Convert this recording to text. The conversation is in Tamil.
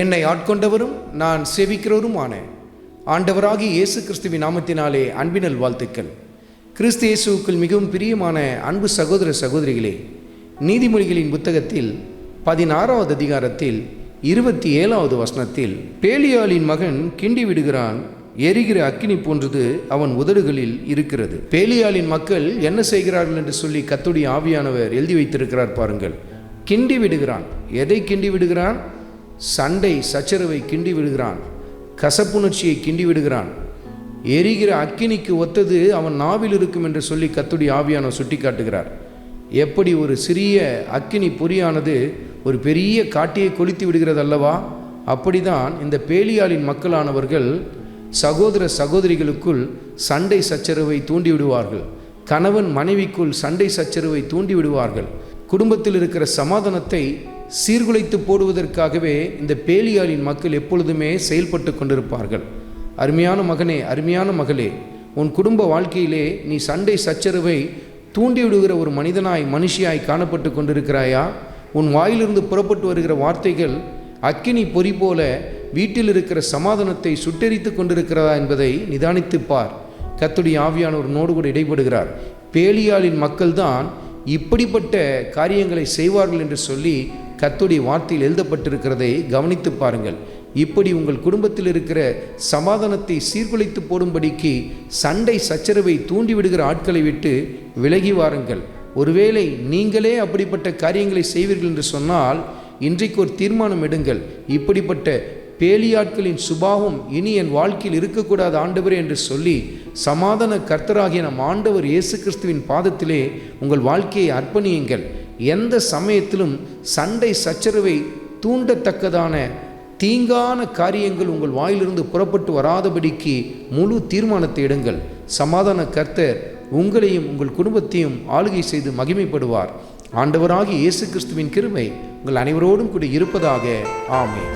என்னை ஆட்கொண்டவரும் நான் சேவிக்கிறவருமான ஆண்டவராகிய இயேசு கிறிஸ்துவின் நாமத்தினாலே அன்பினல் வாழ்த்துக்கள். கிறிஸ்து இயேசுவுக்குள் மிகவும் பிரியமான அன்பு சகோதர சகோதரிகளே, நீதிமொழிகளின் புத்தகத்தில் 16வது அதிகாரத்தில் 27வது வசனத்தில், பேலியாளின் மகன் கிண்டி விடுகிறான், எரிகிற அக்கினி போன்றது அவன் உதடுகளில் இருக்கிறது. பேலியாளின் மக்கள் என்ன செய்கிறார்கள் என்று சொல்லி கர்த்தருடைய ஆவியானவர் எழுதி வைத்திருக்கிறார் பாருங்கள். கிண்டி விடுகிறான். எதை கிண்டி விடுகிறான்? சண்டை சச்சரவை கிண்டி விடுகிறான், கசப்புணர்ச்சியை கிண்டி விடுகிறான். எரிகிற அக்கினிக்கு ஒத்தது அவன் நாவில் இருக்கும் என்று சொல்லி கர்த்தருடைய ஆவியானவர் சுட்டி காட்டுகிறார். எப்படி ஒரு சிறிய அக்கினி பொறியானது ஒரு பெரிய காட்டியை கொளுத்தி விடுகிறது அல்லவா? அப்படிதான் இந்த பேலியாளின் மக்களானவர்கள் சகோதர சகோதரிகளுக்குள் சண்டை சச்சரவை தூண்டி விடுவார்கள். கணவன் மனைவிக்குள் சண்டை சச்சரவை தூண்டி விடுவார்கள். குடும்பத்தில் இருக்கிற சமாதானத்தை சீர்குலைத்து போடுவதற்காகவே இந்த பேலியாளின் மக்கள் எப்பொழுதுமே செயல்பட்டு கொண்டிருப்பார்கள். அருமையான மகனே, அருமையான மகளே, உன் குடும்ப வாழ்க்கையிலே நீ சண்டை சச்சரவை தூண்டி விடுகிற ஒரு மனுஷியாய் காணப்பட்டு கொண்டிருக்கிறாயா? உன் வாயிலிருந்து புறப்பட்டு வருகிற வார்த்தைகள் அக்கினி பொறி போல வீட்டில் இருக்கிற சமாதானத்தை சுட்டெரித்து கொண்டிருக்கிறதா என்பதை நிதானித்து பார். கர்த்தருடைய ஆவியானவர் உன்னோடு கூட இடைப்படுகிறார். பேலியாளின் மக்கள்தான் இப்படிப்பட்ட காரியங்களை செய்வார்கள் என்று சொல்லி கர்த்தருடைய வார்த்தையில் எழுதப்பட்டிருக்கிறதை கவனித்து பாருங்கள். இப்படி உங்கள் குடும்பத்தில் இருக்கிற சமாதானத்தை சீர்குலைத்து போடும்படிக்கு சண்டை சச்சரவை தூண்டிவிடுகிற ஆட்களை விட்டு விலகி வாருங்கள். ஒருவேளை நீங்களே அப்படிப்பட்ட காரியங்களை செய்வீர்கள் என்று சொன்னால் இன்றைக்கு ஒரு தீர்மானம் எடுங்கள். இப்படிப்பட்ட பேலியாட்களின் சுபாவம் இனி என் வாழ்க்கையில் இருக்கக்கூடாது ஆண்டவரே என்று சொல்லி சமாதான கர்த்தராகிய நம் ஆண்டவர் இயேசு கிறிஸ்துவின் பாதத்திலே உங்கள் வாழ்க்கையை அர்ப்பணியுங்கள். எந்த சமயத்திலும் சண்டை சச்சரவை தூண்டத்தக்கதான தீங்கான காரியங்கள் உங்கள் வாயிலிருந்து புறப்பட்டு வராதபடிக்கு முழு தீர்மானத்தை எடுங்கள். சமாதான கர்த்தர் உங்களையும் உங்கள் குடும்பத்தையும் ஆளுகை செய்து மகிமைப்படுவார். ஆண்டவராகிய இயேசு கிறிஸ்துவின் கிருபை உங்கள் அனைவரோடும் கூட இருப்பதாக. ஆமென்.